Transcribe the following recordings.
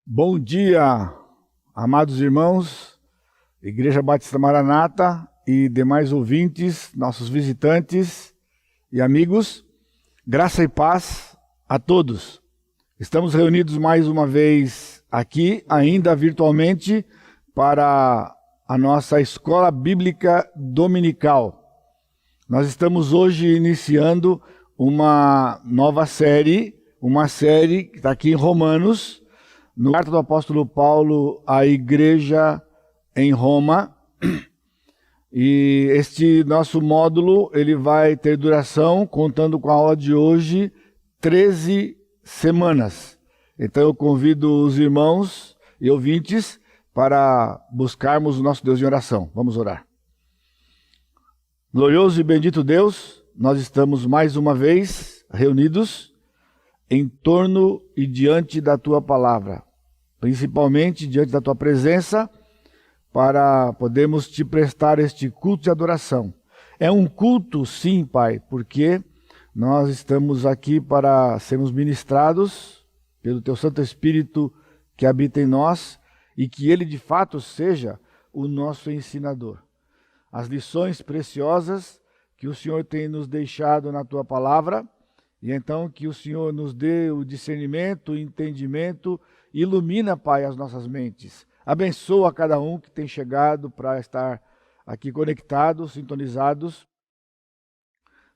Bom dia, amados irmãos, Igreja Batista Maranata e demais ouvintes, nossos visitantes e amigos. Graça e paz a todos. Estamos reunidos mais uma vez aqui, ainda virtualmente, para a nossa Escola Bíblica Dominical. Nós estamos hoje iniciando uma nova série, que está aqui em Romanos, no carta do apóstolo Paulo à igreja em Roma. E este nosso módulo, ele vai ter duração, contando com a aula de hoje, 13 semanas. Então eu convido os irmãos e ouvintes para buscarmos o nosso Deus em oração. Vamos orar. Glorioso e bendito Deus, nós estamos mais uma vez reunidos em torno e diante da Tua palavra, principalmente diante da Tua presença, para podermos Te prestar este culto de adoração. É um culto, sim, Pai, porque nós estamos aqui para sermos ministrados pelo Teu Santo Espírito que habita em nós e que Ele de fato seja o nosso ensinador. As lições preciosas que o Senhor tem nos deixado na Tua palavra, e então que o Senhor nos dê o discernimento, o entendimento, ilumina, Pai, as nossas mentes. Abençoa cada um que tem chegado para estar aqui conectados, sintonizados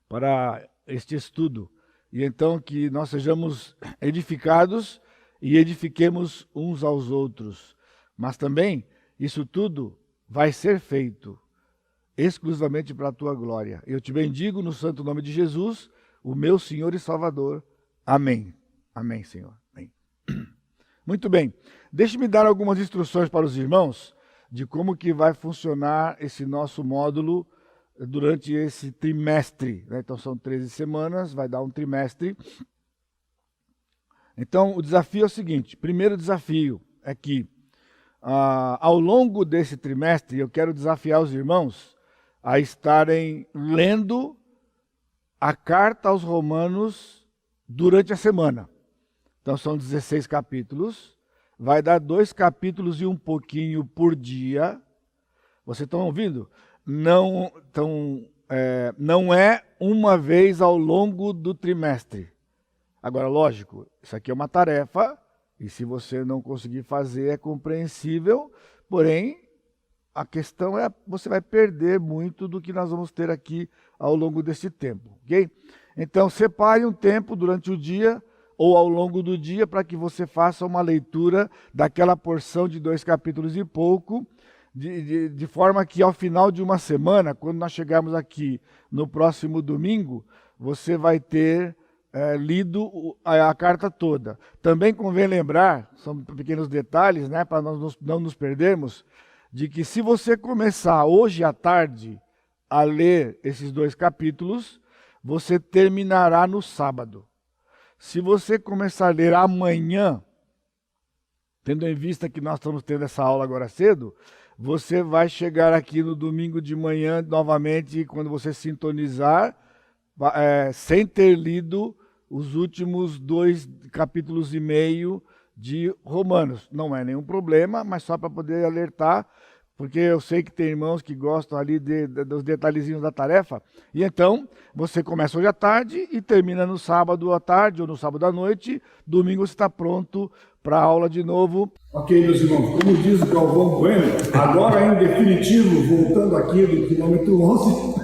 para este estudo. E então que nós sejamos edificados e edifiquemos uns aos outros. Mas também isso tudo vai ser feito exclusivamente para a Tua glória. Eu te bendigo no santo nome de Jesus, o meu Senhor e Salvador. Amém. Amém, Senhor. Amém. Muito bem. Deixe-me dar algumas instruções para os irmãos de como que vai funcionar esse nosso módulo durante esse trimestre, né? Então são 13 semanas, vai dar um trimestre. Então o desafio é o seguinte: primeiro desafio é que ao longo desse trimestre eu quero desafiar os irmãos a estarem lendo a carta aos Romanos durante a semana. Então são 16 capítulos, vai dar 2 capítulos e um pouquinho por dia. Vocês estão ouvindo? Não é uma vez ao longo do trimestre. Agora, lógico, isso aqui é uma tarefa, e se você não conseguir fazer é compreensível, porém a questão é, você vai perder muito do que nós vamos ter aqui ao longo desse tempo, ok? Então, separe um tempo durante o dia ou ao longo do dia para que você faça uma leitura daquela porção de 2 capítulos e pouco, de forma que ao final de uma semana, quando nós chegarmos aqui no próximo domingo, você vai ter lido a carta toda. Também convém lembrar, são pequenos detalhes, né, para nós não nos perdermos, de que se você começar hoje à tarde a ler esses 2 capítulos, você terminará no sábado. Se você começar a ler amanhã, tendo em vista que nós estamos tendo essa aula agora cedo, você vai chegar aqui no domingo de manhã novamente, quando você sintonizar, sem ter lido os últimos 2 capítulos e meio de Romanos. Não é nenhum problema, mas só para poder alertar, porque eu sei que tem irmãos que gostam ali dos detalhezinhos da tarefa. E então, você começa hoje à tarde e termina no sábado à tarde ou no sábado à noite. Domingo você está pronto para a aula de novo. Ok, meus irmãos, como diz o Galvão Bueno, agora em definitivo, voltando aqui do quilômetro 11,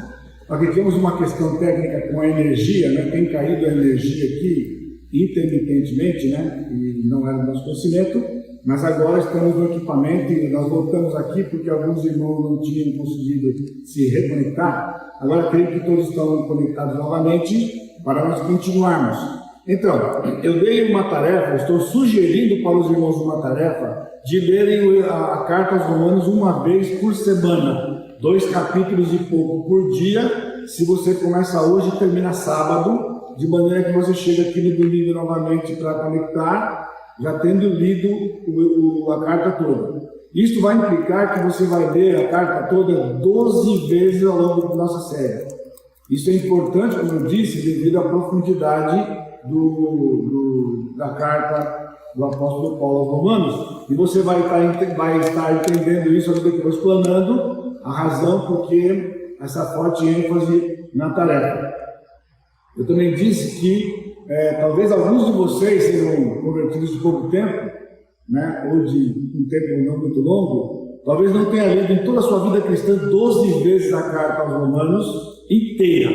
aqui temos uma questão técnica com a energia, né? Tem caído a energia aqui intermitentemente, né? E não era do nosso conhecimento. Mas agora estamos no equipamento e nós voltamos aqui porque alguns irmãos não tinham conseguido se reconectar. Agora creio que todos estão conectados novamente para nós continuarmos. Então, eu dei uma tarefa, estou sugerindo para os irmãos uma tarefa de lerem a carta aos Romanos uma vez por semana. 2 capítulos e pouco por dia. Se você começa hoje e termina sábado, de maneira que você chega aqui no domingo novamente para conectar, já tendo lido a carta toda. Isso vai implicar que você vai ler a carta toda 12 vezes ao longo da nossa série. Isso é importante, como eu disse, devido à profundidade da carta do apóstolo Paulo aos Romanos, e você vai estar entendendo isso à medida que eu vou explanando a razão por que essa forte ênfase na tarefa. Eu também disse que talvez alguns de vocês sejam convertidos de pouco tempo, né, ou de um tempo não muito longo, talvez não tenha lido em toda a sua vida cristã 12 vezes a carta aos Romanos inteira,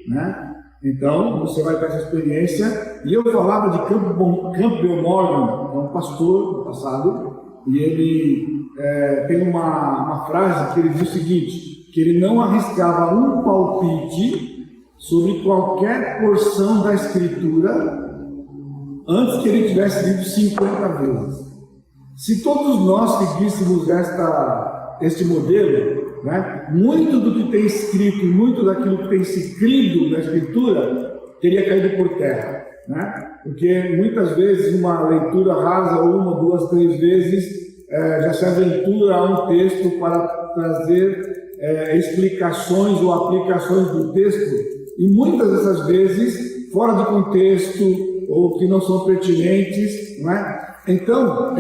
né? Então, você vai ter essa experiência. E eu falava de Campbell Morgan, que é um pastor do passado, e ele tem uma frase que ele diz o seguinte, que ele não arriscava um palpite sobre qualquer porção da Escritura antes que ele tivesse lido 50 vezes. Se todos nós seguíssemos este modelo, né, muito do que tem escrito, muito daquilo que tem se crido na Escritura, teria caído por terra, né? Porque muitas vezes uma leitura rasa, uma, duas, três vezes, já se aventura a um texto para trazer explicações ou aplicações do texto, e muitas dessas vezes fora de contexto ou que não são pertinentes, né? Então,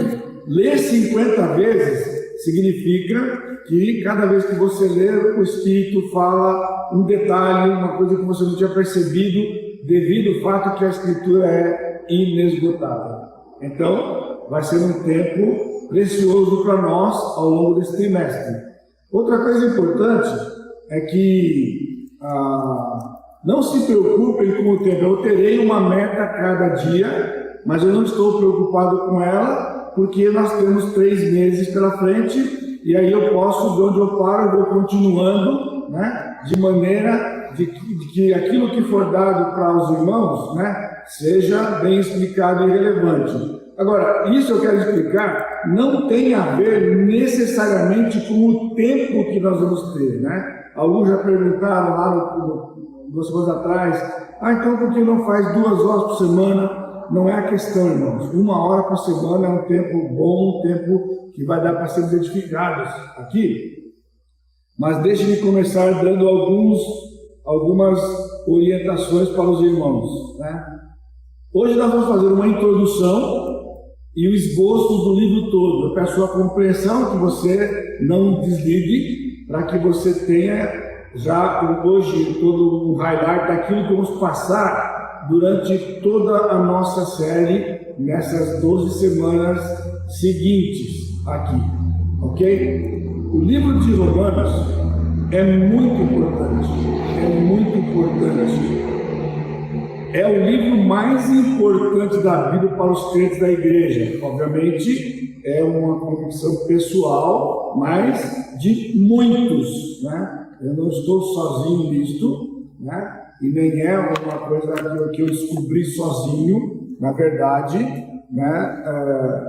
ler 50 vezes significa que cada vez que você lê, o Espírito fala um detalhe, uma coisa que você não tinha percebido, devido ao fato que a Escritura é inesgotável. Então, vai ser um tempo precioso para nós ao longo desse trimestre. Outra coisa importante é que não se preocupem com o tempo. Eu terei uma meta a cada dia, mas eu não estou preocupado com ela, porque nós temos 3 meses pela frente. E aí eu posso, de onde eu paro, eu vou continuando, né, de maneira de que aquilo que for dado para os irmãos, né, seja bem explicado e relevante. Agora, isso eu quero explicar, não tem a ver necessariamente com o tempo que nós vamos ter, né? Alguns já perguntaram lá 2 semanas atrás, então por que não faz 2 horas por semana? Não é a questão, irmãos. 1 hora por semana é um tempo bom, um tempo que vai dar para sermos edificados aqui. Mas deixe-me começar dando algumas orientações para os irmãos, né? Hoje nós vamos fazer uma introdução e o esboço do livro todo. Eu peço a compreensão que você não desligue, para que você tenha já hoje todo um highlight daquilo que vamos passar durante toda a nossa série, nessas 12 semanas seguintes aqui, ok? O livro de Romanos é muito importante, é o livro mais importante da Bíblia para os crentes da igreja. Obviamente é uma convicção pessoal, mas de muitos, né? Eu não estou sozinho nisto, né? E nem é uma coisa que eu descobri sozinho, na verdade, né?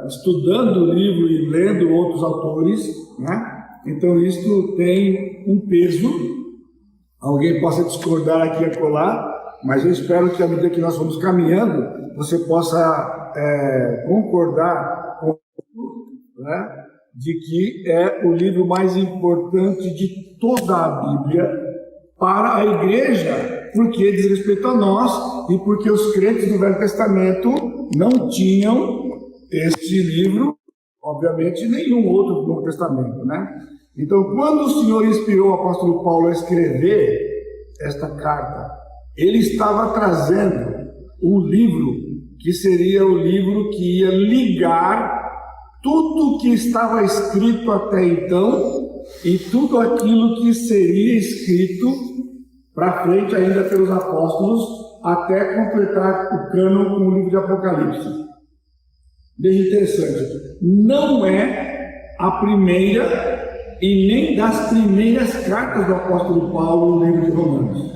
Estudando o livro e lendo outros autores, né? Então isto tem um peso. Alguém possa discordar aqui e acolá, mas eu espero que à medida que nós vamos caminhando, você possa concordar com, né, de que é o livro mais importante de toda a Bíblia para a igreja, porque diz respeito a nós e porque os crentes do Velho Testamento não tinham este livro, obviamente nenhum outro do Novo Testamento, né? Então, quando o Senhor inspirou o apóstolo Paulo a escrever esta carta, ele estava trazendo um livro que seria o livro que ia ligar tudo o que estava escrito até então e tudo aquilo que seria escrito para frente ainda pelos apóstolos até completar o cânon com o livro de Apocalipse. Veja, interessante, não é a primeira e nem das primeiras cartas do apóstolo Paulo no livro de Romanos.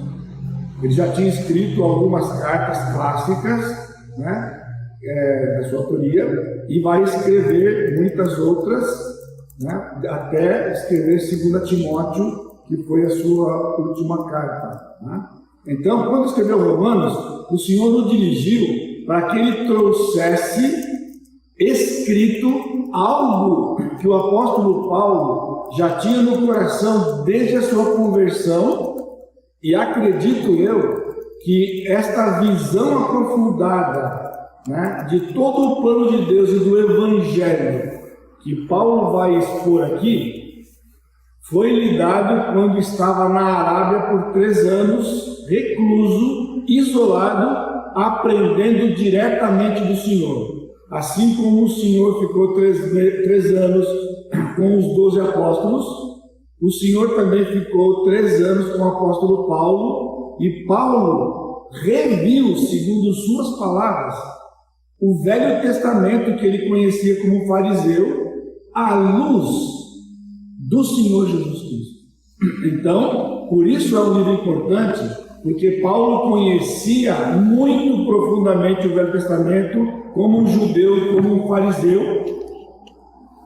Ele já tinha escrito algumas cartas clássicas, né, da sua autoria, e vai escrever muitas outras, né, até escrever 2 Timóteo, que foi a sua última carta, né? Então, quando escreveu Romanos, o Senhor o dirigiu para que ele trouxesse escrito algo que o apóstolo Paulo já tinha no coração desde a sua conversão, e acredito eu que esta visão aprofundada, né, de todo o plano de Deus e do Evangelho que Paulo vai expor aqui, foi lhe dado quando estava na Arábia por 3 anos, recluso, isolado, aprendendo diretamente do Senhor. Assim como o Senhor ficou 3 anos com os 12 apóstolos, o Senhor também ficou 3 anos com o apóstolo Paulo, e Paulo reviu, segundo suas palavras, o Velho Testamento que ele conhecia como fariseu, à luz do Senhor Jesus Cristo. Então, por isso é um livro importante, porque Paulo conhecia muito profundamente o Velho Testamento como um judeu, como um fariseu,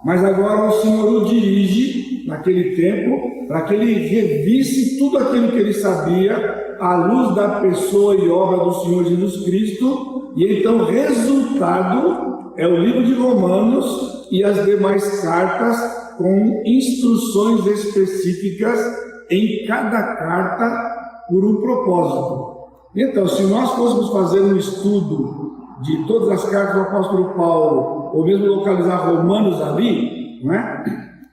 mas agora o Senhor o dirige, naquele tempo, para que ele revisse tudo aquilo que ele sabia à luz da pessoa e obra do Senhor Jesus Cristo, e então o resultado é o livro de Romanos e as demais cartas com instruções específicas em cada carta por um propósito. Então, se nós fôssemos fazer um estudo de todas as cartas do apóstolo Paulo, ou mesmo localizar Romanos ali, não é?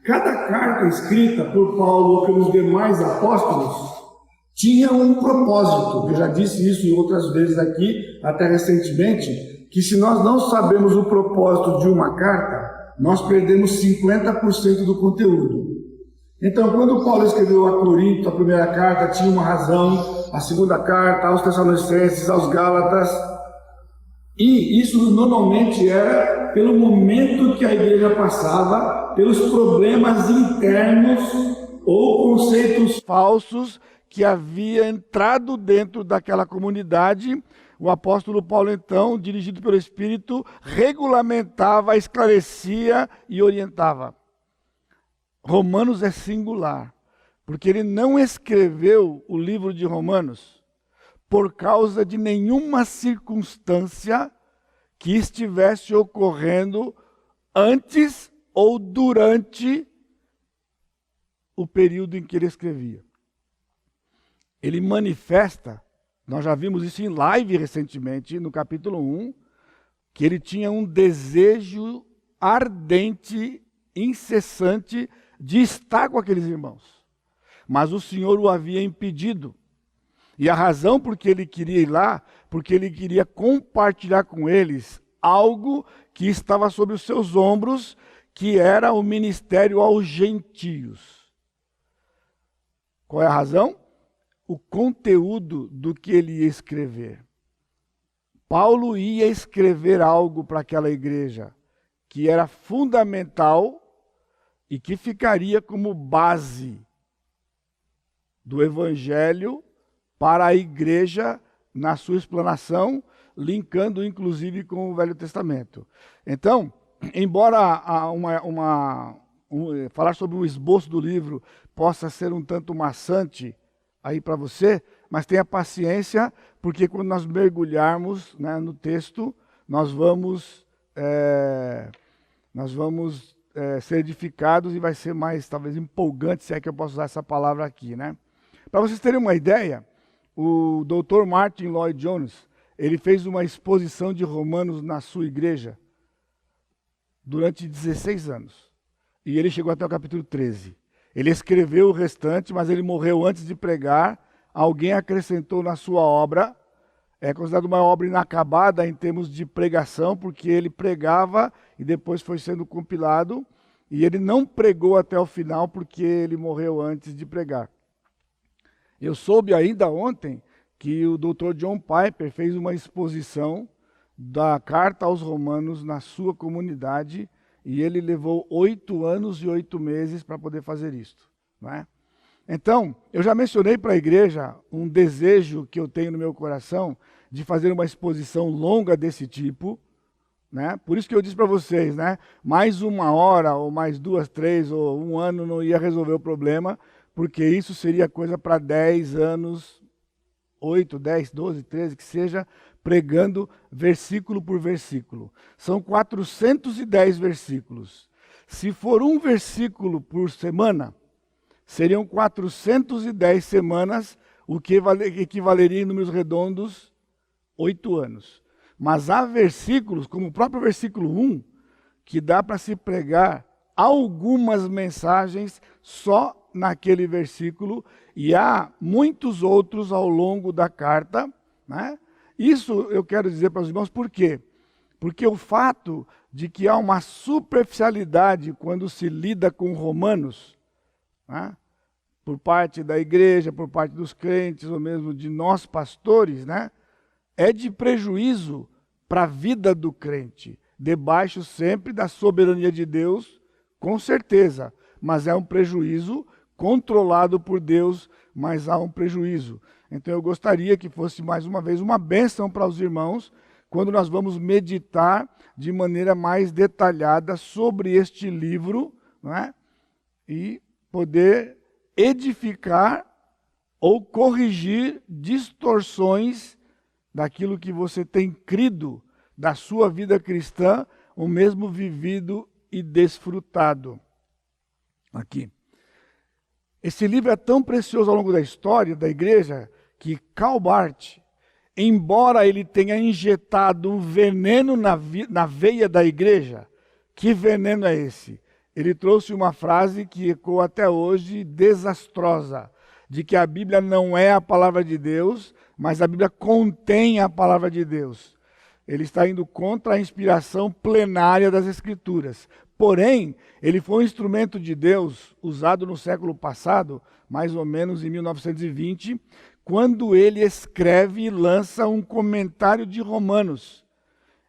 Cada carta escrita por Paulo ou pelos demais apóstolos tinha um propósito. Eu já disse isso em outras vezes aqui, até recentemente, que se nós não sabemos o propósito de uma carta, nós perdemos 50% do conteúdo. Então, quando Paulo escreveu a Corinto, a primeira carta, tinha uma razão, a segunda carta, aos Tessalonicenses, aos Gálatas, e isso normalmente era pelo momento que a igreja passava, pelos problemas internos ou conceitos falsos que havia entrado dentro daquela comunidade. O apóstolo Paulo, então, dirigido pelo Espírito, regulamentava, esclarecia e orientava. Romanos é singular, porque ele não escreveu o livro de Romanos por causa de nenhuma circunstância que estivesse ocorrendo antes ou durante o período em que ele escrevia. Ele manifesta, nós já vimos isso em live recentemente, no capítulo 1, que ele tinha um desejo ardente, incessante, de estar com aqueles irmãos. Mas o Senhor o havia impedido. E a razão por que ele queria ir lá, porque ele queria compartilhar com eles algo que estava sobre os seus ombros, que era o ministério aos gentios. Qual é a razão? O conteúdo do que ele ia escrever. Paulo ia escrever algo para aquela igreja que era fundamental e que ficaria como base do evangelho para a igreja na sua explanação, linkando inclusive com o Velho Testamento. Então, embora falar sobre o esboço do livro possa ser um tanto maçante aí para você, mas tenha paciência, porque quando nós mergulharmos, né, no texto, nós vamos ser edificados e vai ser mais, talvez, empolgante, se é que eu posso usar essa palavra aqui, né? Para vocês terem uma ideia, o Dr. Martin Lloyd Jones, ele fez uma exposição de Romanos na sua igreja durante 16 anos. E ele chegou até o capítulo 13. Ele escreveu o restante, mas ele morreu antes de pregar. Alguém acrescentou na sua obra. É considerado uma obra inacabada em termos de pregação, porque ele pregava e depois foi sendo compilado. E ele não pregou até o final, porque ele morreu antes de pregar. Eu soube ainda ontem que o Dr. John Piper fez uma exposição da carta aos Romanos na sua comunidade, e ele levou 8 anos e 8 meses para poder fazer isto, não é? Então, eu já mencionei para a igreja um desejo que eu tenho no meu coração de fazer uma exposição longa desse tipo, né? Por isso que eu disse para vocês, né? Mais 1 hora, ou mais 2, 3, ou 1 ano não ia resolver o problema, porque isso seria coisa para 10 anos, 8, 10, 12, 13, que seja, pregando versículo por versículo. São 410 versículos. Se for um versículo por semana, seriam 410 semanas o que equivaleria em números redondos 8 anos. Mas há versículos, como o próprio versículo 1, que dá para se pregar algumas mensagens só naquele versículo, e há muitos outros ao longo da carta, né? Isso eu quero dizer para os irmãos, por quê? Porque o fato de que há uma superficialidade quando se lida com Romanos, né? Por parte da igreja, por parte dos crentes, ou mesmo de nós pastores, né? É de prejuízo para a vida do crente, debaixo sempre da soberania de Deus, com certeza, mas é um prejuízo controlado por Deus, mas há um prejuízo. Então eu gostaria que fosse mais uma vez uma bênção para os irmãos, quando nós vamos meditar de maneira mais detalhada sobre este livro, não é? E poder edificar ou corrigir distorções daquilo que você tem crido da sua vida cristã, ou mesmo vivido e desfrutado. Aqui. Esse livro é tão precioso ao longo da história da igreja que Karl Barth, embora ele tenha injetado um veneno na veia da igreja, que veneno é esse? Ele trouxe uma frase que ecoa até hoje, desastrosa, de que a Bíblia não é a palavra de Deus, mas a Bíblia contém a palavra de Deus. Ele está indo contra a inspiração plenária das Escrituras. Porém, ele foi um instrumento de Deus usado no século passado, mais ou menos em 1920, quando ele escreve e lança um comentário de Romanos,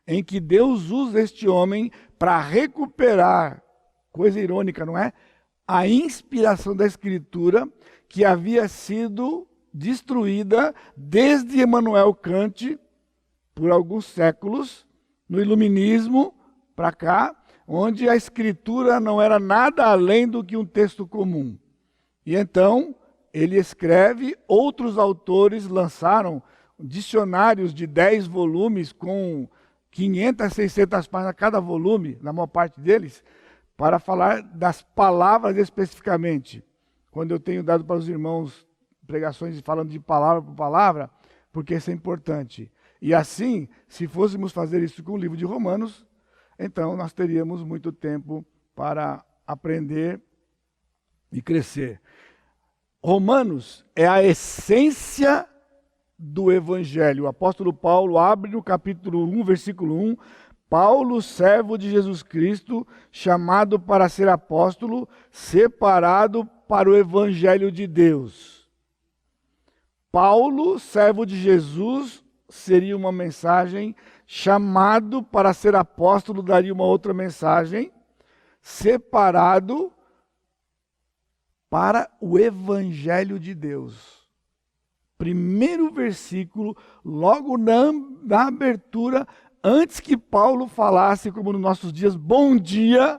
em que Deus usa este homem para recuperar, coisa irônica, não é? A inspiração da Escritura que havia sido destruída desde Immanuel Kant, por alguns séculos, no Iluminismo para cá, onde a Escritura não era nada além do que um texto comum. E então ele escreve, outros autores lançaram dicionários de 10 volumes com 500, 600 páginas cada volume, na maior parte deles, para falar das palavras especificamente. Quando eu tenho dado para os irmãos pregações falando de palavra por palavra, porque isso é importante. E assim, se fôssemos fazer isso com o livro de Romanos, então nós teríamos muito tempo para aprender e crescer. Romanos é a essência do Evangelho. O apóstolo Paulo abre no capítulo 1, versículo 1, Paulo, servo de Jesus Cristo, chamado para ser apóstolo, separado para o Evangelho de Deus. Paulo, servo de Jesus, seria uma mensagem, chamado para ser apóstolo, daria uma outra mensagem, separado para o Evangelho de Deus. Primeiro versículo, logo na abertura, antes que Paulo falasse, como nos nossos dias, bom dia,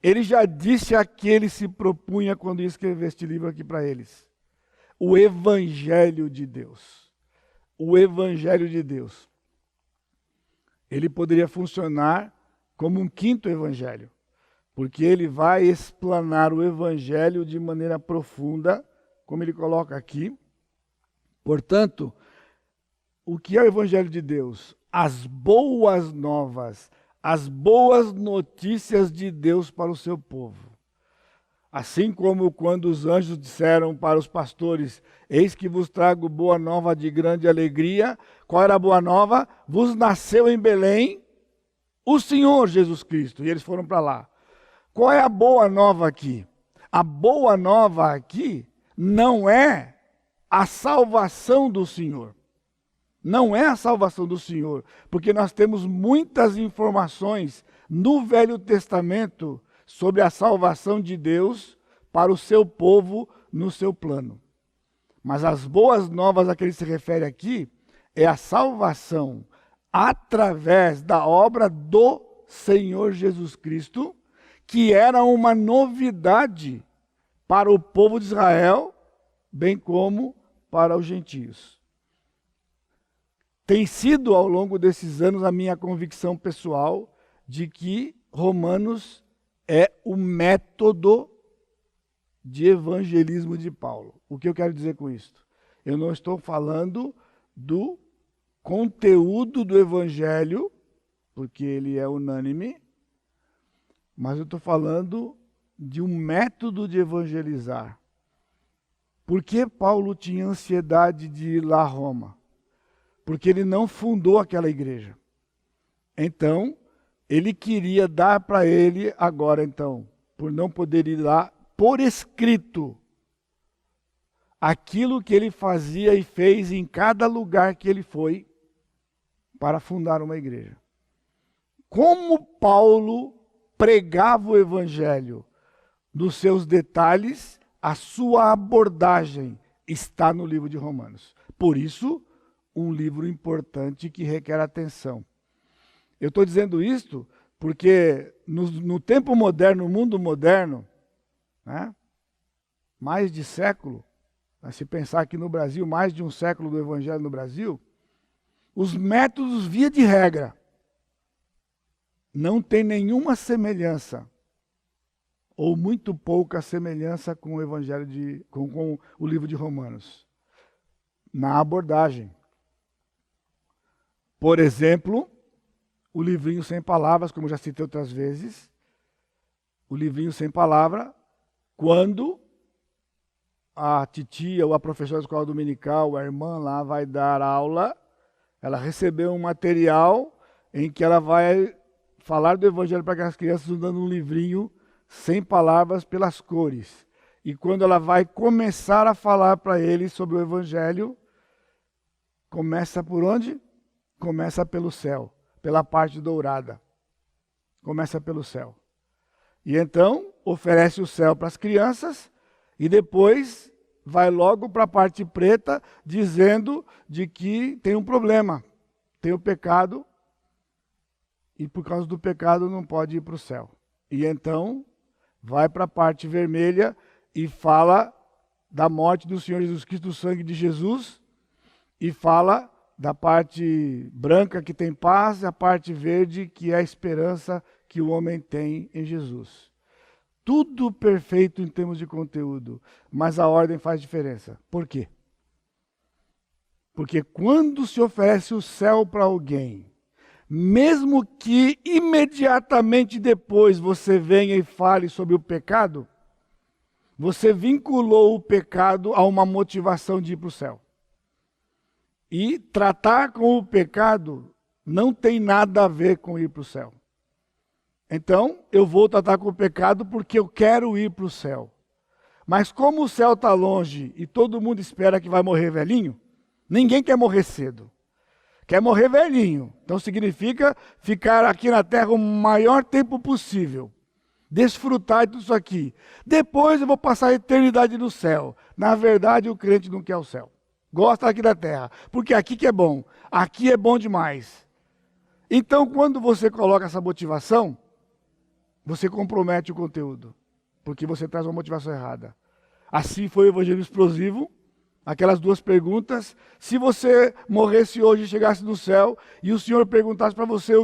ele já disse a que ele se propunha quando ia escrever este livro aqui para eles. O Evangelho de Deus. O Evangelho de Deus. Ele poderia funcionar como um quinto evangelho, porque ele vai explanar o Evangelho de maneira profunda, como ele coloca aqui. Portanto, o que é o Evangelho de Deus? As boas novas, as boas notícias de Deus para o seu povo. Assim como quando os anjos disseram para os pastores, eis que vos trago boa nova de grande alegria. Qual era a boa nova? Vos nasceu em Belém o Senhor Jesus Cristo. E eles foram para lá. Qual é a boa nova aqui? A boa nova aqui não é a salvação do Senhor. Não é a salvação do Senhor, porque nós temos muitas informações no Velho Testamento sobre a salvação de Deus para o seu povo no seu plano. Mas as boas novas a que ele se refere aqui é a salvação através da obra do Senhor Jesus Cristo, que era uma novidade para o povo de Israel, bem como para os gentios. Tem sido ao longo desses anos a minha convicção pessoal de que Romanos é o método de evangelismo de Paulo. O que eu quero dizer com isso? Eu não estou falando do conteúdo do evangelho, porque ele é unânime, mas eu estou falando de um método de evangelizar. Por que Paulo tinha ansiedade de ir lá a Roma? Porque ele não fundou aquela igreja. Então, ele queria dar para ele agora, então, por não poder ir lá, por escrito, aquilo que ele fazia e fez em cada lugar que ele foi para fundar uma igreja. Como Paulo pregava o evangelho nos seus detalhes, a sua abordagem está no livro de Romanos. Por isso, um livro importante que requer atenção. Eu estou dizendo isto porque no tempo moderno, no mundo moderno, né, mais de século, se pensar aqui no Brasil, mais de um século do evangelho no Brasil, os métodos, via de regra, não tem nenhuma semelhança, ou muito pouca semelhança com o evangelho com o livro de Romanos, na abordagem. Por exemplo, o livrinho sem palavras, como já citei outras vezes, o livrinho sem palavra, quando a titia ou a professora da escola dominical, a irmã lá vai dar aula, ela recebeu um material em que ela vai falar do evangelho para as crianças usando um livrinho sem palavras pelas cores. E quando ela vai começar a falar para eles sobre o evangelho, começa por onde? Começa pelo céu, pela parte dourada. Começa pelo céu. E então, oferece o céu para as crianças e depois vai logo para a parte preta, dizendo de que tem um problema, tem o pecado, e por causa do pecado não pode ir para o céu. E então, vai para a parte vermelha e fala da morte do Senhor Jesus Cristo, do sangue de Jesus, e fala da parte branca que tem paz, e a parte verde que é a esperança que o homem tem em Jesus. Tudo perfeito em termos de conteúdo, mas a ordem faz diferença. Por quê? Porque quando se oferece o céu para alguém, mesmo que imediatamente depois você venha e fale sobre o pecado, você vinculou o pecado a uma motivação de ir para o céu. E tratar com o pecado não tem nada a ver com ir para o céu. Então, eu vou tratar com o pecado porque eu quero ir para o céu. Mas como o céu está longe e todo mundo espera que vai morrer velhinho, ninguém quer morrer cedo. Quer morrer velhinho. Então significa ficar aqui na terra o maior tempo possível. Desfrutar disso aqui. Depois eu vou passar a eternidade no céu. Na verdade, o crente não quer o céu. Gosta aqui da terra. Porque aqui que é bom. Aqui é bom demais. Então, quando você coloca essa motivação, você compromete o conteúdo. Porque você traz uma motivação errada. Assim foi o evangelho explosivo. Aquelas duas perguntas. Se você morresse hoje e chegasse no céu e o Senhor perguntasse para você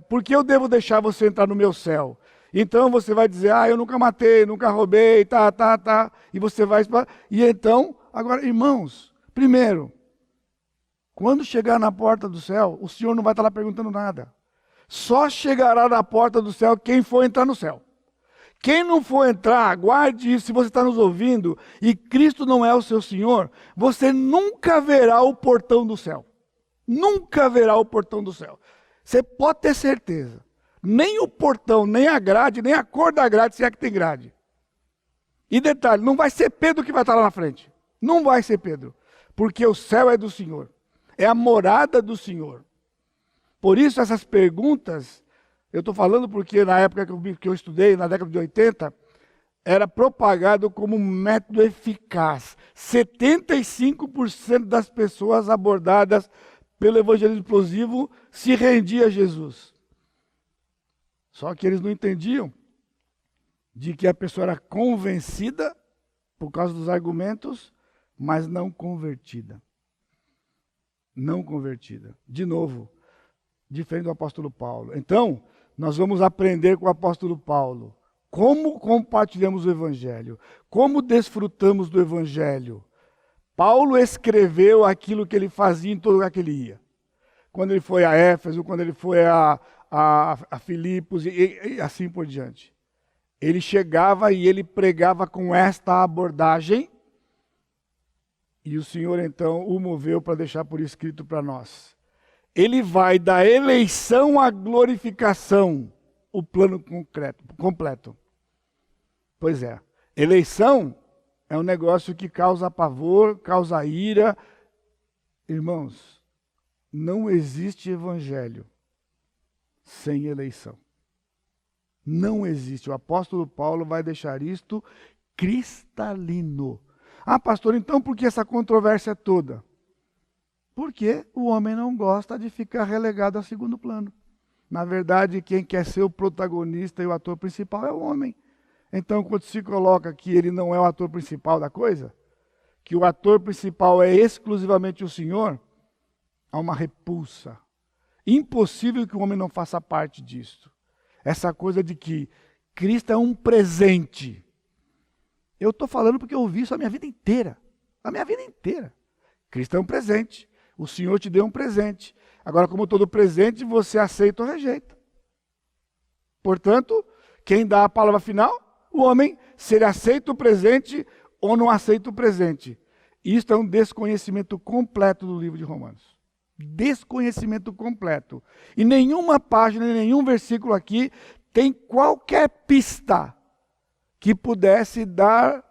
por que eu devo deixar você entrar no meu céu? Então você vai dizer, eu nunca matei, nunca roubei, e você vai... E então, agora, irmãos, primeiro, quando chegar na porta do céu, o Senhor não vai estar lá perguntando nada. Só chegará na porta do céu quem for entrar no céu. Quem não for entrar, guarde isso, se você está nos ouvindo, e Cristo não é o seu Senhor, você nunca verá o portão do céu. Nunca verá o portão do céu. Você pode ter certeza. Nem o portão, nem a grade, nem a cor da grade, se é que tem grade. E detalhe, não vai ser Pedro que vai estar lá na frente. Não vai ser Pedro. Porque o céu é do Senhor. É a morada do Senhor. Por isso essas perguntas... Eu estou falando porque na época que eu estudei, na década de 80, era propagado como um método eficaz. 75% das pessoas abordadas pelo evangelismo explosivo se rendiam a Jesus. Só que eles não entendiam de que a pessoa era convencida por causa dos argumentos, mas não convertida. Não convertida. De novo, diferente do apóstolo Paulo. Então, nós vamos aprender com o apóstolo Paulo como compartilhamos o evangelho, como desfrutamos do evangelho, Paulo escreveu aquilo que ele fazia em todo lugar que ele ia. Quando ele foi a Éfeso, quando ele foi a Filipos e assim por diante. Ele chegava e ele pregava com esta abordagem, e o Senhor então o moveu para deixar por escrito para nós. Ele vai da eleição à glorificação, o plano completo. Pois é, eleição é um negócio que causa pavor, causa ira. Irmãos, não existe evangelho sem eleição. Não existe. O apóstolo Paulo vai deixar isto cristalino. Ah, pastor, então por que essa controvérsia toda? Porque o homem não gosta de ficar relegado a segundo plano. Na verdade, quem quer ser o protagonista e o ator principal é o homem. Então, quando se coloca que ele não é o ator principal da coisa, que o ator principal é exclusivamente o Senhor, há uma repulsa. Impossível que o homem não faça parte disso. Essa coisa de que Cristo é um presente. Eu estou falando porque eu ouvi isso a minha vida inteira. A minha vida inteira. Cristo é um presente. O Senhor te deu um presente. Agora, como todo presente, você aceita ou rejeita. Portanto, quem dá a palavra final? O homem, se ele aceita o presente ou não aceita o presente. Isto é um desconhecimento completo do livro de Romanos. Desconhecimento completo. E nenhuma página, nenhum versículo aqui tem qualquer pista que pudesse dar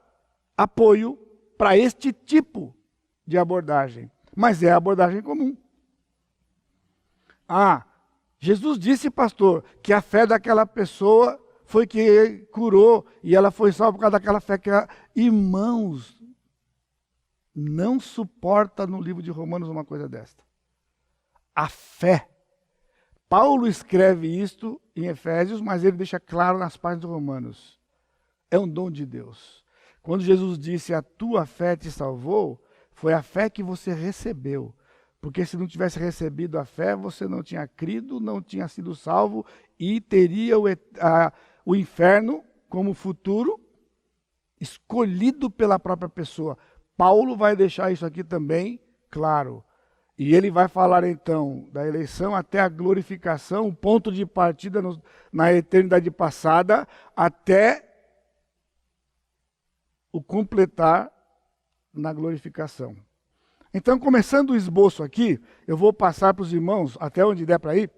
apoio para este tipo de abordagem. Mas é a abordagem comum. Ah, Jesus disse, pastor, que a fé daquela pessoa foi que curou e ela foi salva por causa daquela fé que ela... Irmãos, não suporta no livro de Romanos uma coisa desta. A fé. Paulo escreve isto em Efésios, mas ele deixa claro nas páginas de Romanos. É um dom de Deus. Quando Jesus disse, a tua fé te salvou, foi a fé que você recebeu. Porque se não tivesse recebido a fé, você não tinha crido, não tinha sido salvo e teria o inferno como futuro, escolhido pela própria pessoa. Paulo vai deixar isso aqui também claro. E ele vai falar então da eleição até a glorificação, o ponto de partida na eternidade passada, até o completar na glorificação. Então, começando o esboço aqui, eu vou passar para os irmãos, até onde der para ir.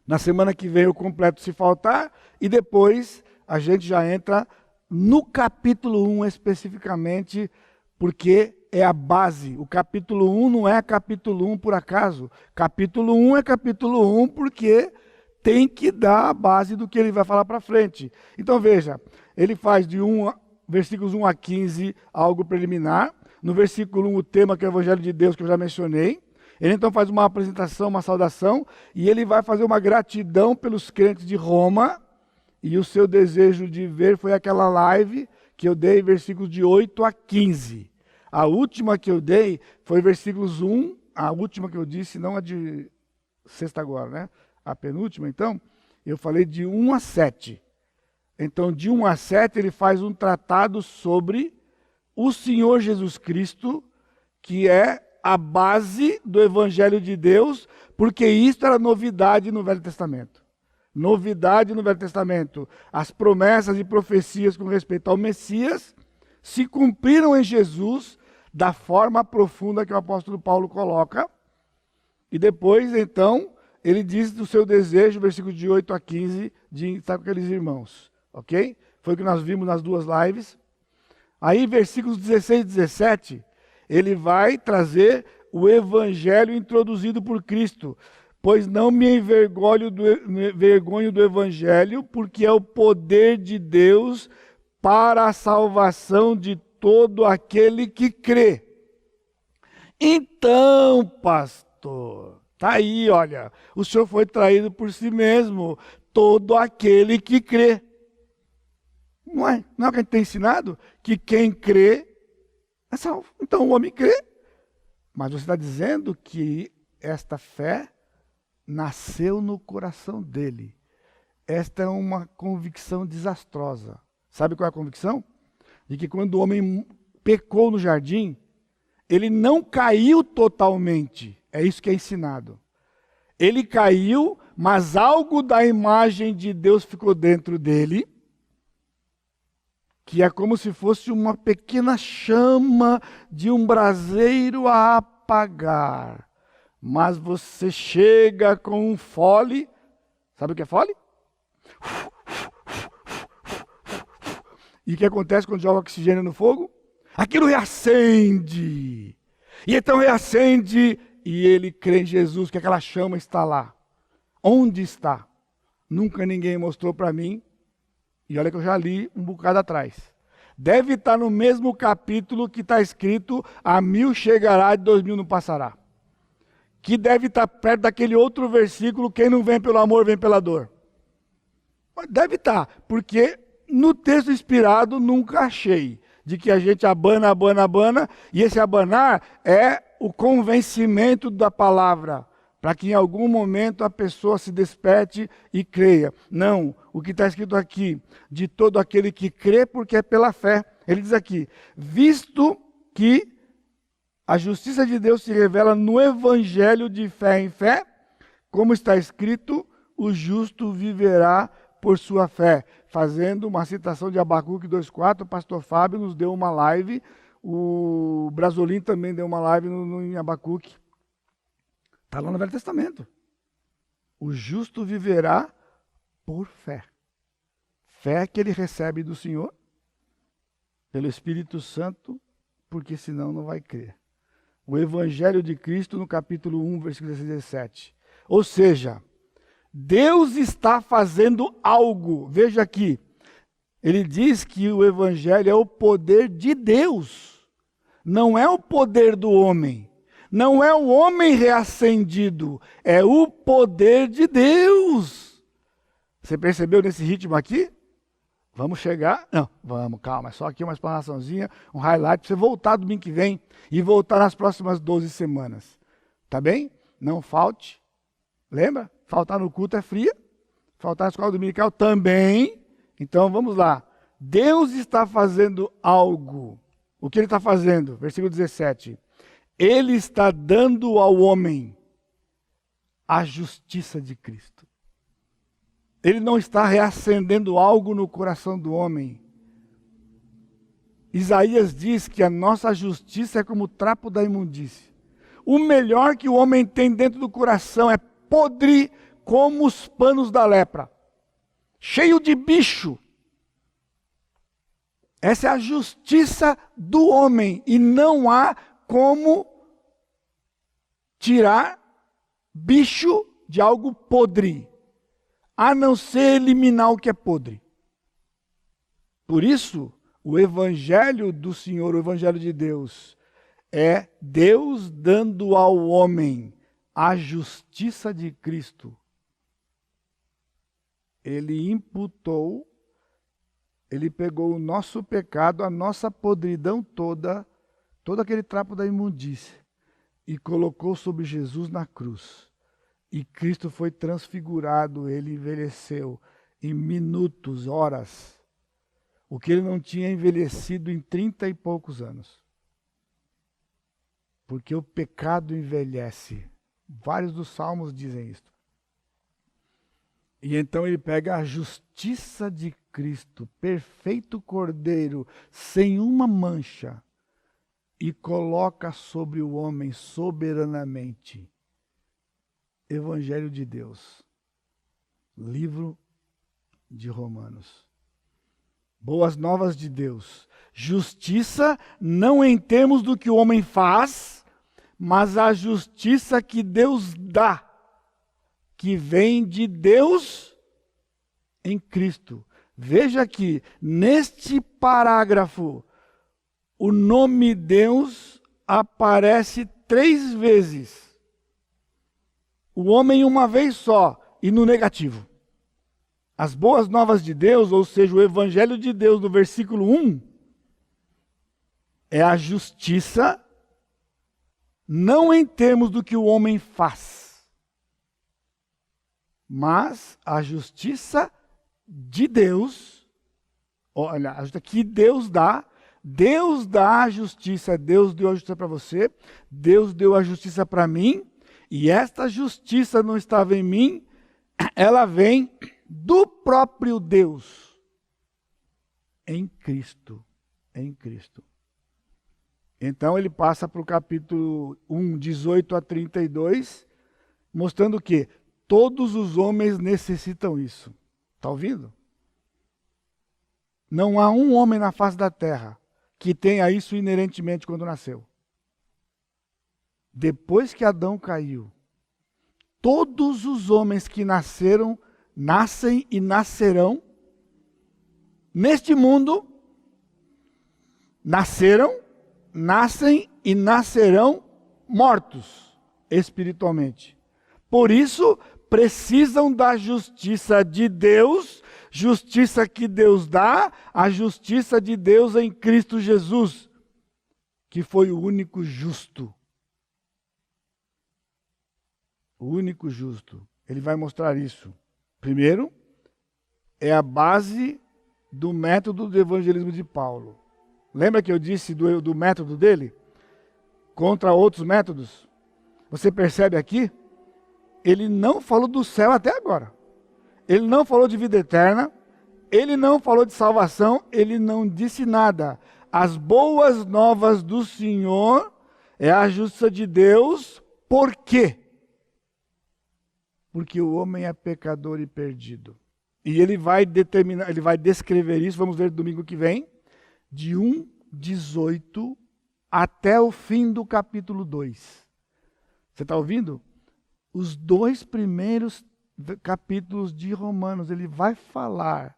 Na semana que vem eu completo se faltar, e depois a gente já entra no capítulo 1 especificamente, porque é a base. O capítulo 1 não é capítulo 1 por acaso. Capítulo 1 é capítulo 1 porque tem que dar a base do que ele vai falar para frente. Então veja, ele faz de versículos 1 a 15 algo preliminar. No versículo 1 o tema que é o Evangelho de Deus, que eu já mencionei. Ele então faz uma apresentação, uma saudação, e ele vai fazer uma gratidão pelos crentes de Roma, e o seu desejo de ver foi aquela live que eu dei, versículos de 8 a 15. A última que eu dei foi versículos 1, a última que eu disse, não a de sexta agora, né? A penúltima, então, eu falei de 1 a 7. Então, de 1 a 7, ele faz um tratado sobre o Senhor Jesus Cristo, que é a base do Evangelho de Deus, porque isso era novidade no Velho Testamento. Novidade no Velho Testamento. As promessas e profecias com respeito ao Messias se cumpriram em Jesus da forma profunda que o apóstolo Paulo coloca. E depois, então, ele diz do seu desejo, versículos de 8 a 15, de estar com aqueles irmãos. Ok? Foi o que nós vimos nas duas lives. Aí, versículos 16 e 17, ele vai trazer o evangelho introduzido por Cristo. Pois não me envergonho do evangelho, porque é o poder de Deus para a salvação de todo aquele que crê. Então, pastor, tá aí, olha, o senhor foi traído por si mesmo, todo aquele que crê. Não é o que a gente tem ensinado? Que quem crê é salvo. Então o homem crê. Mas você está dizendo que esta fé nasceu no coração dele. Esta é uma convicção desastrosa. Sabe qual é a convicção? De que quando o homem pecou no jardim, ele não caiu totalmente. É isso que é ensinado. Ele caiu, mas algo da imagem de Deus ficou dentro dele, que é como se fosse uma pequena chama de um braseiro a apagar. Mas você chega com um fole, sabe o que é fole? E o que acontece quando joga oxigênio no fogo? Aquilo reacende. E então reacende e ele crê em Jesus, que aquela chama está lá. Onde está? Nunca ninguém mostrou para mim. E olha que eu já li um bocado atrás. Deve estar no mesmo capítulo que está escrito: a 1000 chegará e 2000 não passará. Que deve estar perto daquele outro versículo: quem não vem pelo amor, vem pela dor. Deve estar, porque no texto inspirado nunca achei de que a gente abana, e esse abanar é o convencimento da palavra, para que em algum momento a pessoa se desperte e creia. Não, o que está escrito aqui: de todo aquele que crê, porque é pela fé. Ele diz aqui: visto que a justiça de Deus se revela no evangelho de fé em fé, como está escrito, o justo viverá por sua fé. Fazendo uma citação de Abacuque 2,4, o pastor Fábio nos deu uma live, o Brasolim também deu uma live em Abacuque. Está lá no Velho Testamento. O justo viverá por fé. Fé que ele recebe do Senhor, pelo Espírito Santo, porque senão não vai crer. O Evangelho de Cristo no capítulo 1, versículo 17. Ou seja, Deus está fazendo algo. Veja aqui, ele diz que o Evangelho é o poder de Deus. Não é o poder do homem. Não é o homem reacendido. É o poder de Deus. Você percebeu nesse ritmo aqui? Vamos chegar? Não, vamos, calma. É só aqui uma explanaçãozinha, um highlight para você voltar domingo que vem e voltar nas próximas 12 semanas. Tá bem? Não falte. Lembra? Faltar no culto é fria. Faltar na escola dominical também. Então vamos lá. Deus está fazendo algo. O que ele está fazendo? Versículo 17. Ele está dando ao homem a justiça de Cristo. Ele não está reacendendo algo no coração do homem. Isaías diz que a nossa justiça é como o trapo da imundície. O melhor que o homem tem dentro do coração é podre como os panos da lepra. Cheio de bicho. Essa é a justiça do homem. E não há como tirar bicho de algo podre, a não ser eliminar o que é podre. Por isso, o Evangelho do Senhor, o Evangelho de Deus, é Deus dando ao homem a justiça de Cristo. Ele imputou, ele pegou o nosso pecado, a nossa podridão toda, todo aquele trapo da imundície, e colocou sobre Jesus na cruz. E Cristo foi transfigurado, ele envelheceu em minutos, horas, o que ele não tinha envelhecido em 30 e poucos anos. Porque o pecado envelhece. Vários dos salmos dizem isso. E então ele pega a justiça de Cristo, perfeito Cordeiro, sem uma mancha, e coloca sobre o homem soberanamente. Evangelho de Deus, livro de Romanos. Boas novas de Deus. Justiça não em termos do que o homem faz, mas a justiça que Deus dá, que vem de Deus em Cristo. Veja que neste parágrafo, o nome Deus aparece 3 vezes. O homem uma vez só, e no negativo. As boas novas de Deus, ou seja, o Evangelho de Deus, no versículo 1, é a justiça, não em termos do que o homem faz, mas a justiça de Deus, olha, a justiça que Deus dá, Deus dá a justiça, Deus deu a justiça para você, Deus deu a justiça para mim, e esta justiça não estava em mim, ela vem do próprio Deus, em Cristo, em Cristo. Então ele passa para o capítulo 1, 18 a 32, mostrando que todos os homens necessitam isso. Está ouvindo? Não há um homem na face da terra que tenha isso inerentemente quando nasceu. Depois que Adão caiu, todos os homens que nasceram, nascem e nascerão neste mundo, nasceram, nascem e nascerão mortos espiritualmente. Por isso, precisam da justiça de Deus, justiça que Deus dá, a justiça de Deus em Cristo Jesus, que foi o único justo. O único justo. Ele vai mostrar isso. Primeiro, é a base do método do evangelismo de Paulo. Lembra que eu disse do método dele? Contra outros métodos? Você percebe aqui? Ele não falou do céu até agora. Ele não falou de vida eterna. Ele não falou de salvação. Ele não disse nada. As boas novas do Senhor é a justiça de Deus. Por quê? Porque o homem é pecador e perdido. E ele vai determinar, ele vai descrever isso, vamos ver domingo que vem, de 1:18 até o fim do capítulo 2. Você está ouvindo? Os 2 primeiros capítulos de Romanos, ele vai falar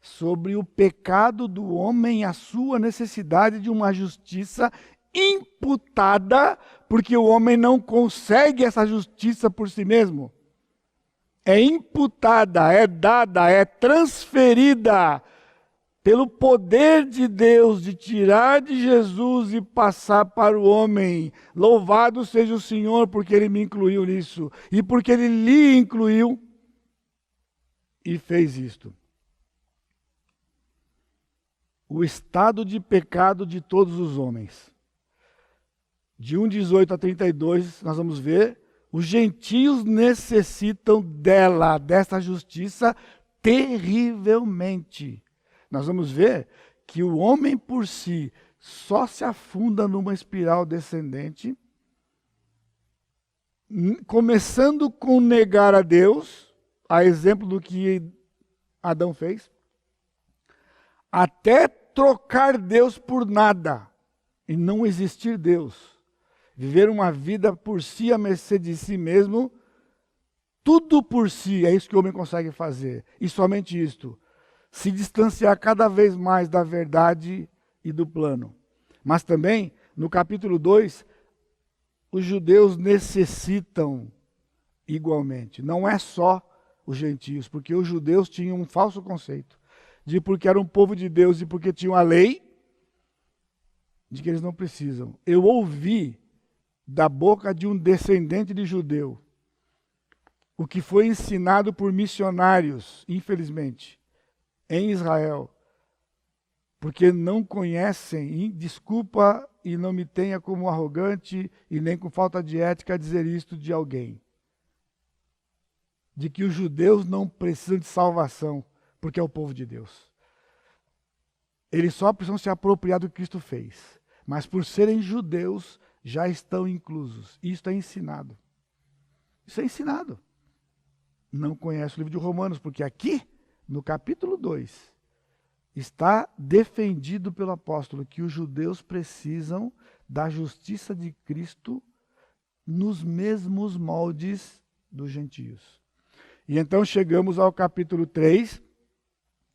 sobre o pecado do homem e a sua necessidade de uma justiça imputada, porque o homem não consegue essa justiça por si mesmo. É imputada, é dada, é transferida pelo poder de Deus de tirar de Jesus e passar para o homem. Louvado seja o Senhor porque Ele me incluiu nisso e porque Ele lhe incluiu e fez isto. O estado de pecado de todos os homens. De 1:18 a 32, nós vamos ver. Os gentios necessitam dessa justiça terrivelmente. Nós vamos ver que o homem por si só se afunda numa espiral descendente, começando com negar a Deus, a exemplo do que Adão fez, até trocar Deus por nada e não existir Deus. Viver uma vida por si, à mercê de si mesmo, tudo por si, é isso que o homem consegue fazer. E somente isto, se distanciar cada vez mais da verdade e do plano. Mas também, no capítulo 2, os judeus necessitam igualmente. Não é só os gentios, porque os judeus tinham um falso conceito de porque eram um povo de Deus e porque tinham a lei, de que eles não precisam. Eu ouvi da boca de um descendente de judeu o que foi ensinado por missionários, infelizmente, em Israel, porque não conhecem, desculpa e não me tenha como arrogante e nem com falta de ética dizer isto de alguém, de que os judeus não precisam de salvação, porque é o povo de Deus. Eles só precisam se apropriar do que Cristo fez, mas por serem judeus, já estão inclusos. Isso é ensinado. Isso é ensinado. Não conhece o livro de Romanos, porque aqui, no capítulo 2, está defendido pelo apóstolo que os judeus precisam da justiça de Cristo nos mesmos moldes dos gentios. E então chegamos ao capítulo 3,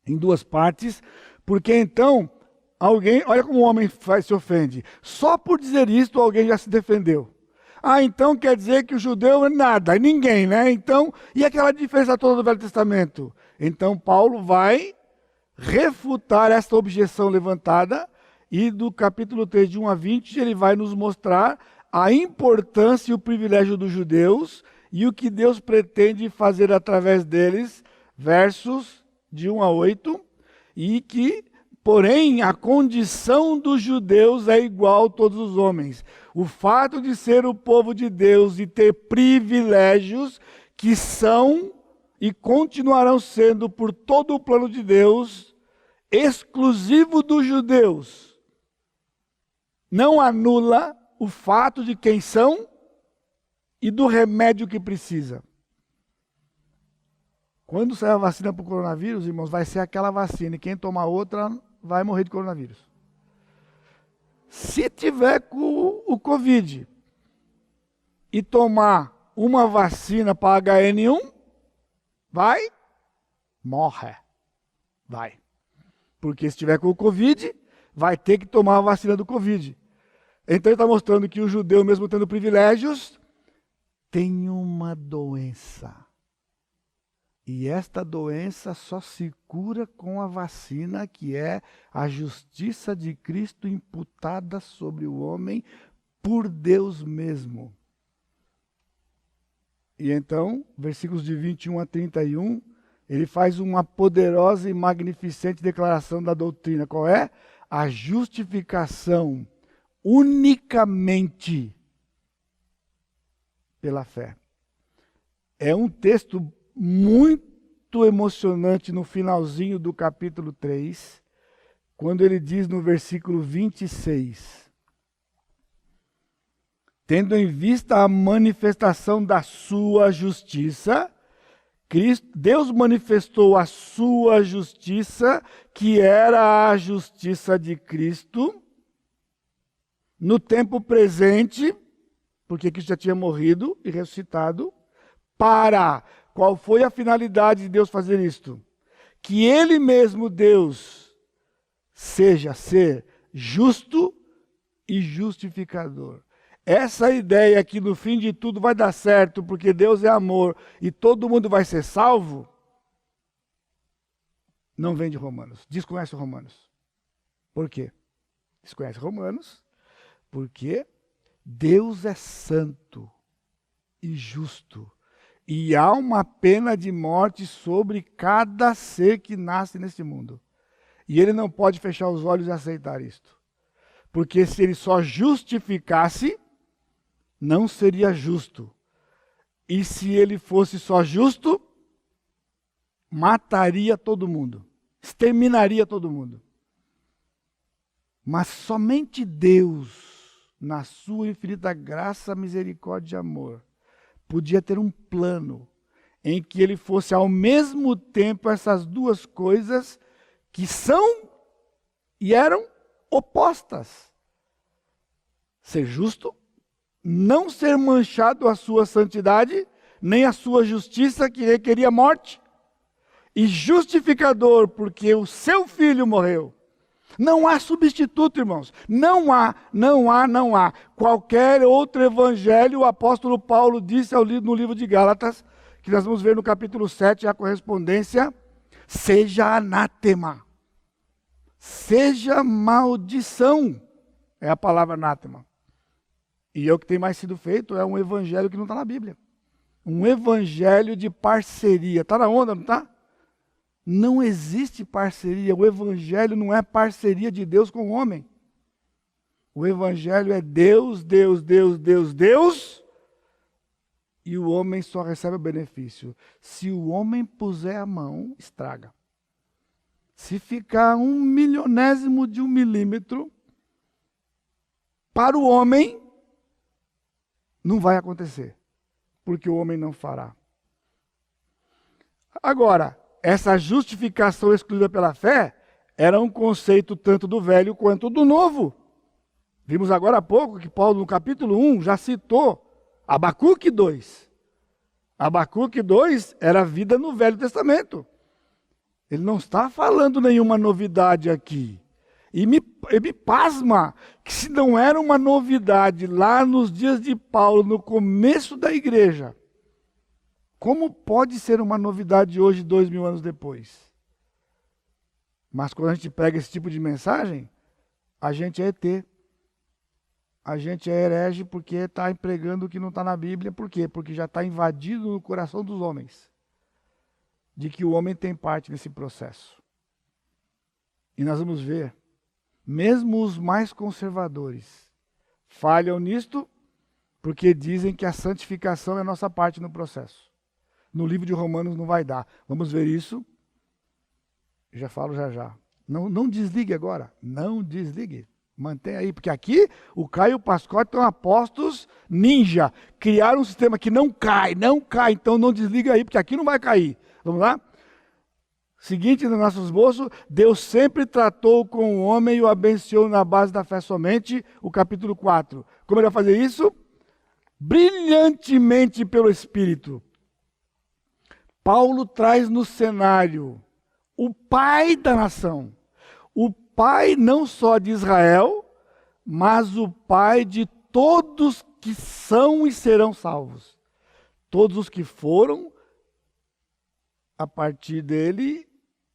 em 2 partes, porque então alguém, olha como o homem se ofende. Só por dizer isto, alguém já se defendeu. Ah, então quer dizer que o judeu é nada, ninguém, né? Então, e aquela diferença toda do Velho Testamento? Então Paulo vai refutar essa objeção levantada e do capítulo 3, de 1 a 20, ele vai nos mostrar a importância e o privilégio dos judeus e o que Deus pretende fazer através deles, versos de 1 a 8, e que Porém, a condição dos judeus é igual a todos os homens. O fato de ser o povo de Deus e ter privilégios que são e continuarão sendo por todo o plano de Deus, exclusivo dos judeus, não anula o fato de quem são e do remédio que precisa. Quando sair a vacina para o coronavírus, irmãos, vai ser aquela vacina, e quem tomar outra vai morrer de coronavírus. Se tiver com o Covid e tomar uma vacina para HN1, vai, morre. Vai. Porque se tiver com o Covid, vai ter que tomar a vacina do Covid. Então ele está mostrando que o judeu, mesmo tendo privilégios, tem uma doença. E esta doença só se cura com a vacina, que é a justiça de Cristo imputada sobre o homem por Deus mesmo. E então, versículos de 21 a 31, ele faz uma poderosa e magnificente declaração da doutrina. Qual é? A justificação unicamente pela fé. É um texto muito emocionante no finalzinho do capítulo 3, quando ele diz no versículo 26, tendo em vista a manifestação da sua justiça, Deus manifestou a sua justiça, que era a justiça de Cristo, no tempo presente, porque Cristo já tinha morrido e ressuscitado, para... Qual foi a finalidade de Deus fazer isto? Que Ele mesmo, Deus, seja ser justo e justificador. Essa ideia que no fim de tudo vai dar certo, porque Deus é amor e todo mundo vai ser salvo, não vem de Romanos. Desconhece Romanos. Por quê? Desconhece Romanos porque Deus é santo e justo. E há uma pena de morte sobre cada ser que nasce neste mundo. E ele não pode fechar os olhos e aceitar isto. Porque se ele só justificasse, não seria justo. E se ele fosse só justo, mataria todo mundo. Exterminaria todo mundo. Mas somente Deus, na sua infinita graça, misericórdia e amor, podia ter um plano em que ele fosse ao mesmo tempo essas duas coisas que são e eram opostas. Ser justo, não ser manchado a sua santidade, nem a sua justiça, que requeria morte, e justificador, porque o seu filho morreu. Não há substituto, irmãos. Não há. Qualquer outro evangelho, o apóstolo Paulo disse no livro de Gálatas, que nós vamos ver no capítulo 7, a correspondência, seja anátema. Seja maldição. É a palavra anátema. E é o que tem mais sido feito, é um evangelho que não está na Bíblia. Um evangelho de parceria. Está na onda, não está? Não existe parceria. O evangelho não é parceria de Deus com o homem. O evangelho é Deus, Deus, Deus, Deus, Deus. E o homem só recebe o benefício. Se o homem puser a mão, estraga. Se ficar 1/1000º de 1 milímetro, para o homem, não vai acontecer. Porque o homem não fará. Agora, essa justificação excluída pela fé era um conceito tanto do velho quanto do novo. Vimos agora há pouco que Paulo, no capítulo 1, já citou Abacuque 2. Abacuque 2 era a vida no Velho Testamento. Ele não está falando nenhuma novidade aqui. E me pasma que se não era uma novidade lá nos dias de Paulo, no começo da igreja, como pode ser uma novidade hoje, 2000 anos depois? Mas quando a gente prega esse tipo de mensagem, a gente é ET. A gente é herege porque está empregando o que não está na Bíblia. Por quê? Porque já está invadido no coração dos homens. De que o homem tem parte nesse processo. E nós vamos ver, mesmo os mais conservadores falham nisto, porque dizem que a santificação é a nossa parte no processo. No livro de Romanos não vai dar. Vamos ver isso. Já falo já. Não desligue agora. Não desligue. Mantenha aí, porque aqui o Caio e o Pascoal estão apostos ninja. Criaram um sistema que não cai. Então não desliga aí, porque aqui não vai cair. Vamos lá? Seguinte, no nosso esboço, Deus sempre tratou com o homem e o abençoou na base da fé somente, o capítulo 4. Como ele vai fazer isso? Brilhantemente pelo Espírito. Paulo traz no cenário o pai da nação. O pai não só de Israel, mas o pai de todos que são e serão salvos. Todos os que foram a partir dele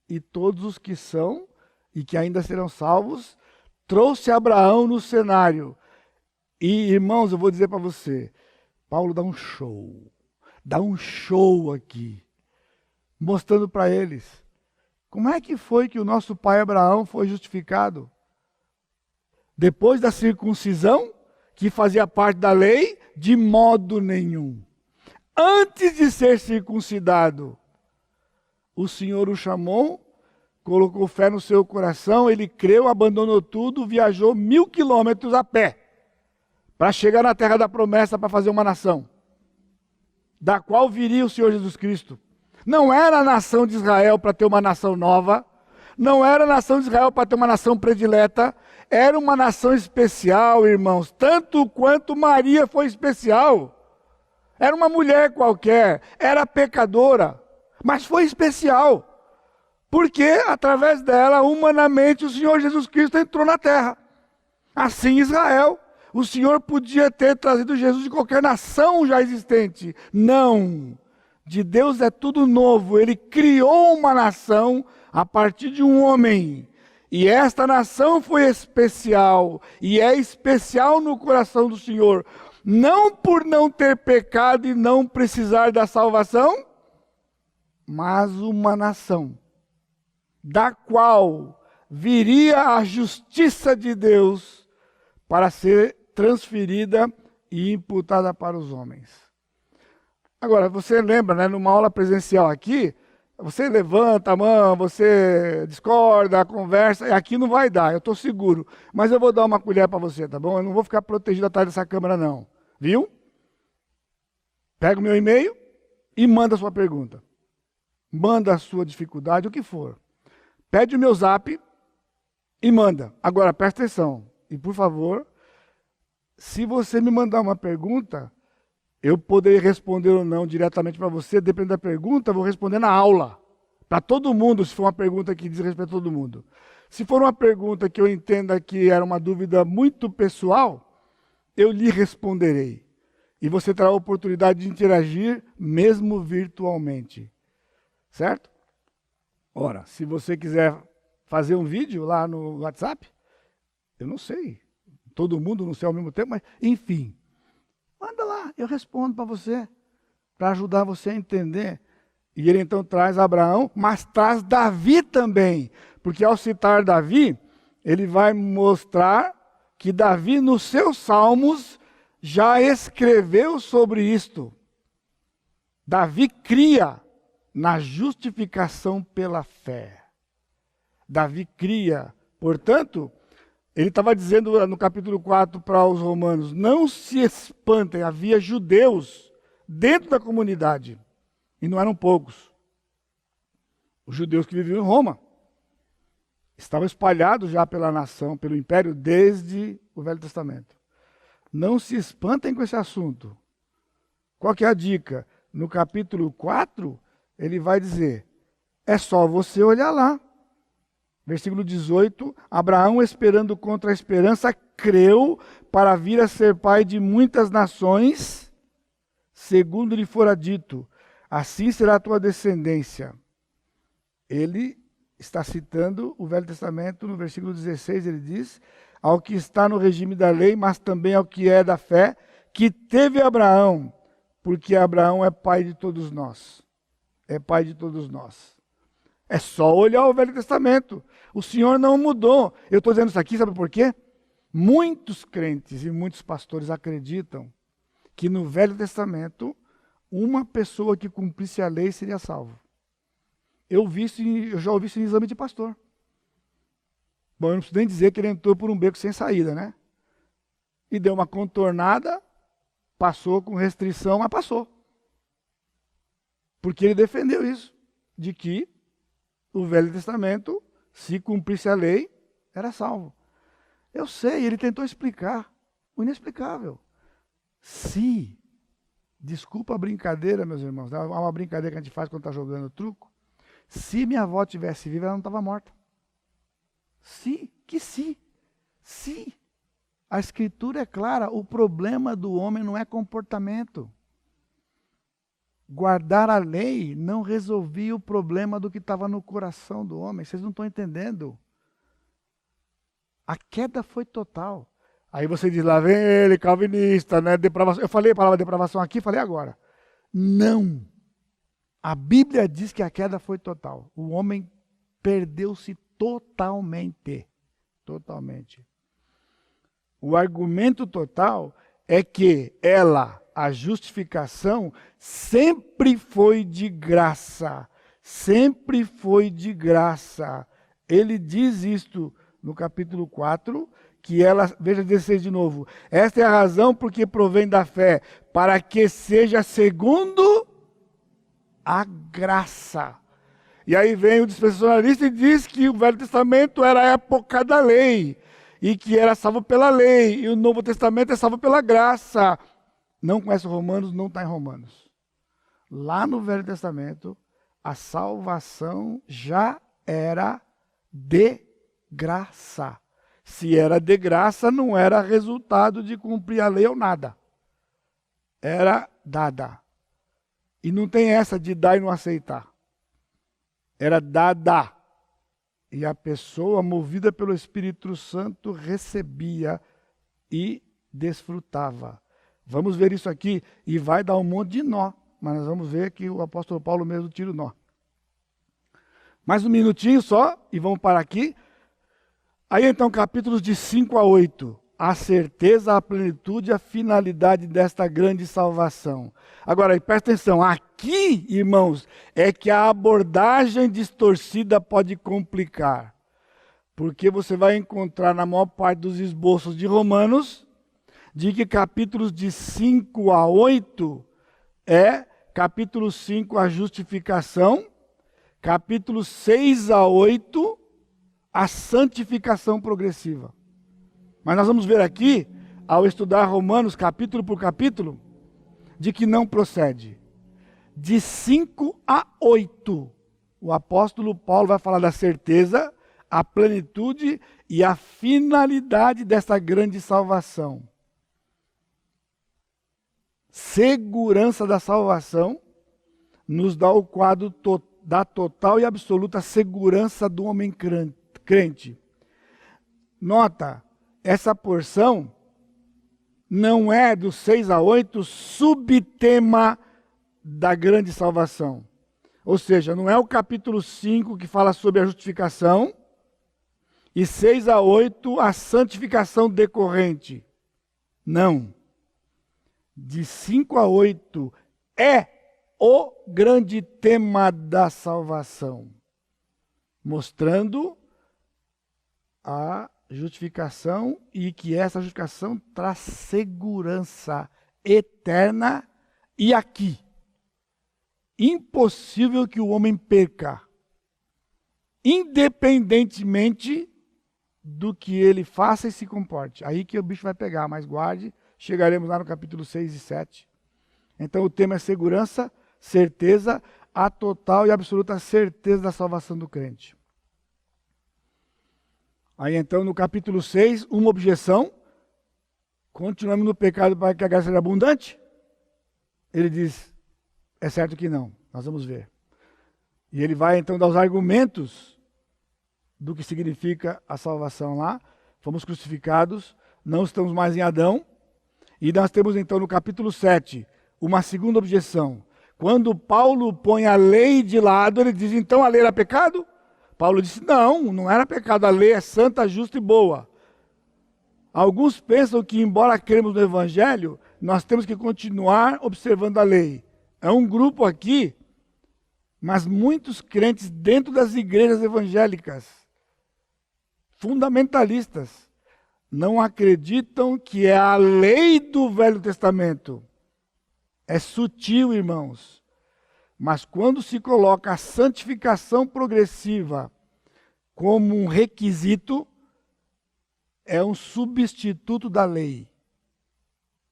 e todos os que são e que ainda serão salvos, trouxe Abraão no cenário. E, irmãos, eu vou dizer para você, Paulo dá um show aqui, mostrando para eles, como é que foi que o nosso pai Abraão foi justificado? Depois da circuncisão, que fazia parte da lei, de modo nenhum. Antes de ser circuncidado, o Senhor o chamou, colocou fé no seu coração, ele creu, abandonou tudo, viajou 1000 quilômetros a pé, para chegar na terra da promessa, para fazer uma nação, da qual viria o Senhor Jesus Cristo. Não era a nação de Israel para ter uma nação nova, não era a nação de Israel para ter uma nação predileta, era uma nação especial, irmãos, tanto quanto Maria foi especial. Era uma mulher qualquer, era pecadora, mas foi especial, porque através dela, humanamente, o Senhor Jesus Cristo entrou na terra. Assim Israel, o Senhor podia ter trazido Jesus de qualquer nação já existente. Não, de Deus é tudo novo, Ele criou uma nação a partir de um homem. E esta nação foi especial, e é especial no coração do Senhor, não por não ter pecado e não precisar da salvação, mas uma nação, da qual viria a justiça de Deus para ser transferida e imputada para os homens. Agora, você lembra, né, numa aula presencial aqui, você levanta a mão, você discorda, conversa, e aqui não vai dar, eu estou seguro. Mas eu vou dar uma colher para você, tá bom? Eu não vou ficar protegido atrás dessa câmera, não. Viu? Pega o meu e-mail e manda a sua pergunta. Manda a sua dificuldade, o que for. Pede o meu zap e manda. Agora, presta atenção. E, por favor, se você me mandar uma pergunta, eu poderei responder ou não diretamente para você, dependendo da pergunta, eu vou responder na aula. Para todo mundo, se for uma pergunta que diz respeito a todo mundo. Se for uma pergunta que eu entenda que era uma dúvida muito pessoal, eu lhe responderei. E você terá a oportunidade de interagir, mesmo virtualmente. Certo? Ora, se você quiser fazer um vídeo lá no WhatsApp, eu não sei. Todo mundo não sei ao mesmo tempo, mas enfim. Manda lá, eu respondo para você, para ajudar você a entender. E ele então traz Abraão, mas traz Davi também. Porque ao citar Davi, ele vai mostrar que Davi, nos seus salmos, já escreveu sobre isto. Davi cria na justificação pela fé. Davi cria, portanto, ele estava dizendo no capítulo 4 para os romanos, não se espantem, havia judeus dentro da comunidade, e não eram poucos. Os judeus que viviam em Roma estavam espalhados já pela nação, pelo império, desde o Velho Testamento. Não se espantem com esse assunto. Qual que é a dica? No capítulo 4, ele vai dizer, é só você olhar lá. Versículo 18, Abraão, esperando contra a esperança, creu para vir a ser pai de muitas nações, segundo lhe fora dito, assim será a tua descendência. Ele está citando o Velho Testamento, no versículo 16, ele diz, ao que está no regime da lei, mas também ao que é da fé, que teve Abraão, porque Abraão é pai de todos nós. É pai de todos nós. É só olhar o Velho Testamento. O Senhor não mudou. Eu estou dizendo isso aqui, sabe por quê? Muitos crentes e muitos pastores acreditam que no Velho Testamento, uma pessoa que cumprisse a lei seria salvo. Eu já ouvi isso em exame de pastor. Bom, eu não preciso nem dizer que ele entrou por um beco sem saída, né? E deu uma contornada, passou com restrição, mas passou. Porque ele defendeu isso, de que o Velho Testamento, se cumprisse a lei, era salvo. Eu sei, ele tentou explicar o inexplicável. Se, desculpa a brincadeira, meus irmãos, há uma brincadeira que a gente faz quando está jogando truco. Se minha avó tivesse viva, ela não estava morta. Se. A Escritura é clara, o problema do homem não é comportamento. Guardar a lei não resolvia o problema do que estava no coração do homem. Vocês não estão entendendo. A queda foi total. Aí você diz, lá vem ele, calvinista, né? Depravação. Eu falei a palavra depravação aqui, falei agora. Não. A Bíblia diz que a queda foi total. O homem perdeu-se totalmente. Totalmente. O argumento total é que a justificação, sempre foi de graça. Sempre foi de graça. Ele diz isto no capítulo 4, que veja 16 de novo. Esta é a razão porque provém da fé, para que seja segundo a graça. E aí vem o dispensacionalista e diz que o Velho Testamento era a época da lei, e que era salvo pela lei, e o Novo Testamento é salvo pela graça. Não conhece Romanos, não está em Romanos. Lá no Velho Testamento, a salvação já era de graça. Se era de graça, não era resultado de cumprir a lei ou nada. Era dada. E não tem essa de dar e não aceitar. Era dada. E a pessoa, movida pelo Espírito Santo, recebia e desfrutava. Vamos ver isso aqui e vai dar um monte de nó. Mas nós vamos ver que o apóstolo Paulo mesmo tira o nó. Mais um minutinho só e vamos parar aqui. Aí então, capítulos de 5 a 8. A certeza, a plenitude, a finalidade desta grande salvação. Agora, presta atenção, aqui, irmãos, é que a abordagem distorcida pode complicar. Porque você vai encontrar na maior parte dos esboços de Romanos, de que capítulos de 5 a 8 capítulo 5 a justificação, capítulo 6 a 8 a santificação progressiva. Mas nós vamos ver aqui, ao estudar Romanos capítulo por capítulo, de que não procede. De 5 a 8, o apóstolo Paulo vai falar da certeza, a plenitude e a finalidade dessa grande salvação. Segurança da salvação nos dá o quadro da total e absoluta segurança do homem crente. Nota, essa porção não é do 6 a 8 subtema da grande salvação. Ou seja, não é o capítulo 5 que fala sobre a justificação e 6 a 8 a santificação decorrente. Não. De 5 a 8 é o grande tema da salvação, mostrando a justificação e que essa justificação traz segurança eterna e aqui. Impossível que o homem perca, independentemente do que ele faça e se comporte. Aí que o bicho vai pegar, mas guarde, chegaremos lá no capítulo 6 e 7. Então o tema é segurança, certeza, a total e absoluta certeza da salvação do crente. Aí então no capítulo 6, uma objeção. Continuamos no pecado para que a graça seja abundante? Ele diz, é certo que não, nós vamos ver. E ele vai então dar os argumentos do que significa a salvação lá. Fomos crucificados, não estamos mais em Adão. E nós temos então no capítulo 7 uma segunda objeção. Quando Paulo põe a lei de lado, ele diz, então a lei era pecado? Paulo disse, não, não era pecado, a lei é santa, justa e boa. Alguns pensam que, embora cremos no Evangelho, nós temos que continuar observando a lei. É um grupo aqui, mas muitos crentes dentro das igrejas evangélicas, fundamentalistas, não acreditam que é a lei do Velho Testamento. É sutil, irmãos. Mas quando se coloca a santificação progressiva como um requisito, é um substituto da lei.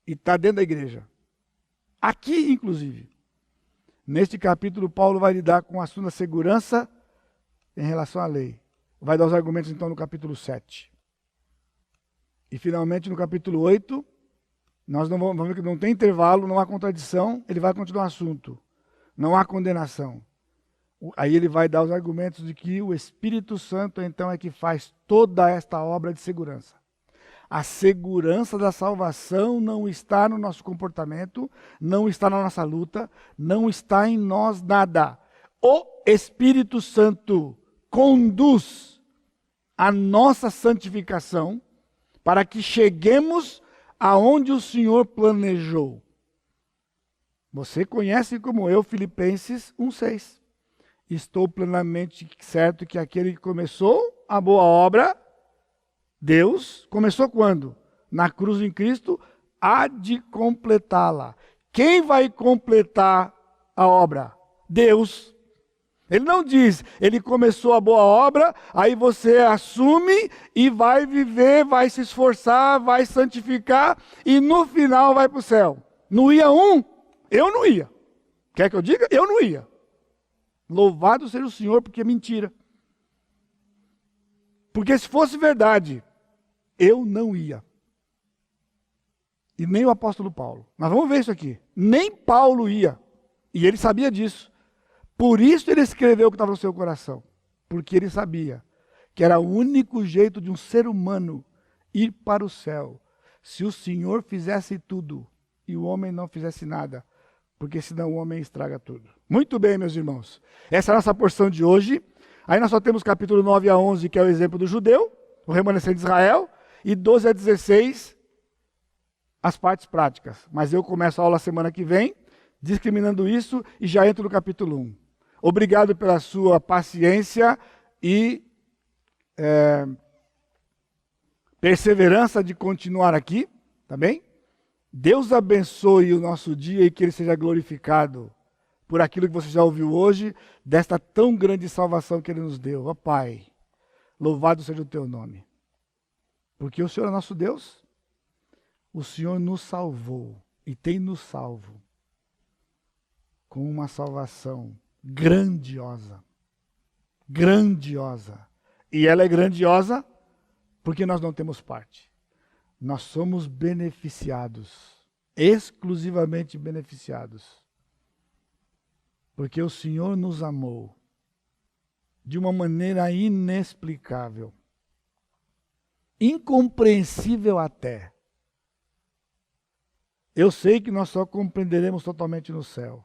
E está dentro da igreja. Aqui, inclusive. Neste capítulo, Paulo vai lidar com o assunto da segurança em relação à lei. Vai dar os argumentos, então, no capítulo 7. E, finalmente, no capítulo 8, nós vamos ver que não tem intervalo, não há contradição, ele vai continuar o assunto. Não há condenação. Aí ele vai dar os argumentos de que o Espírito Santo, então, é que faz toda esta obra de segurança. A segurança da salvação não está no nosso comportamento, não está na nossa luta, não está em nós nada. O Espírito Santo conduz a nossa santificação para que cheguemos aonde o Senhor planejou. Você conhece como eu Filipenses 1,6. Estou plenamente certo que aquele que começou a boa obra, Deus, começou quando? Na cruz em Cristo, há de completá-la. Quem vai completar a obra? Deus. Ele não diz, ele começou a boa obra, aí você assume e vai viver, vai se esforçar, vai santificar e no final vai para o céu. Não ia um? Eu não ia. Quer que eu diga? Eu não ia. Louvado seja o Senhor, porque é mentira. Porque se fosse verdade, eu não ia. E nem o apóstolo Paulo. Nós vamos ver isso aqui. Nem Paulo ia. E ele sabia disso. Por isso ele escreveu o que estava no seu coração. Porque ele sabia que era o único jeito de um ser humano ir para o céu. Se o Senhor fizesse tudo e o homem não fizesse nada. Porque senão o homem estraga tudo. Muito bem, meus irmãos. Essa é a nossa porção de hoje. Aí nós só temos capítulo 9 a 11, que é o exemplo do judeu, o remanescente de Israel, e 12 a 16, as partes práticas. Mas eu começo a aula semana que vem, discriminando isso, e já entro no capítulo 1. Obrigado pela sua paciência e perseverança de continuar aqui, tá bem? Deus abençoe o nosso dia e que ele seja glorificado por aquilo que você já ouviu hoje, desta tão grande salvação que ele nos deu. Ó Pai, louvado seja o teu nome. Porque o Senhor é nosso Deus, o Senhor nos salvou e tem nos salvo com uma salvação grandiosa. Grandiosa. E ela é grandiosa porque nós não temos parte. Nós somos beneficiados, exclusivamente beneficiados. Porque o Senhor nos amou de uma maneira inexplicável, incompreensível até. Eu sei que nós só compreenderemos totalmente no céu.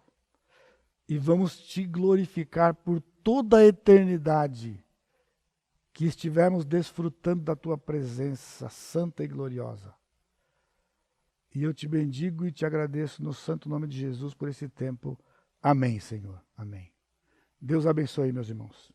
E vamos te glorificar por toda a eternidade que estivermos desfrutando da tua presença santa e gloriosa. E eu te bendigo e te agradeço no santo nome de Jesus por esse tempo. Amém, Senhor. Amém. Deus abençoe, meus irmãos.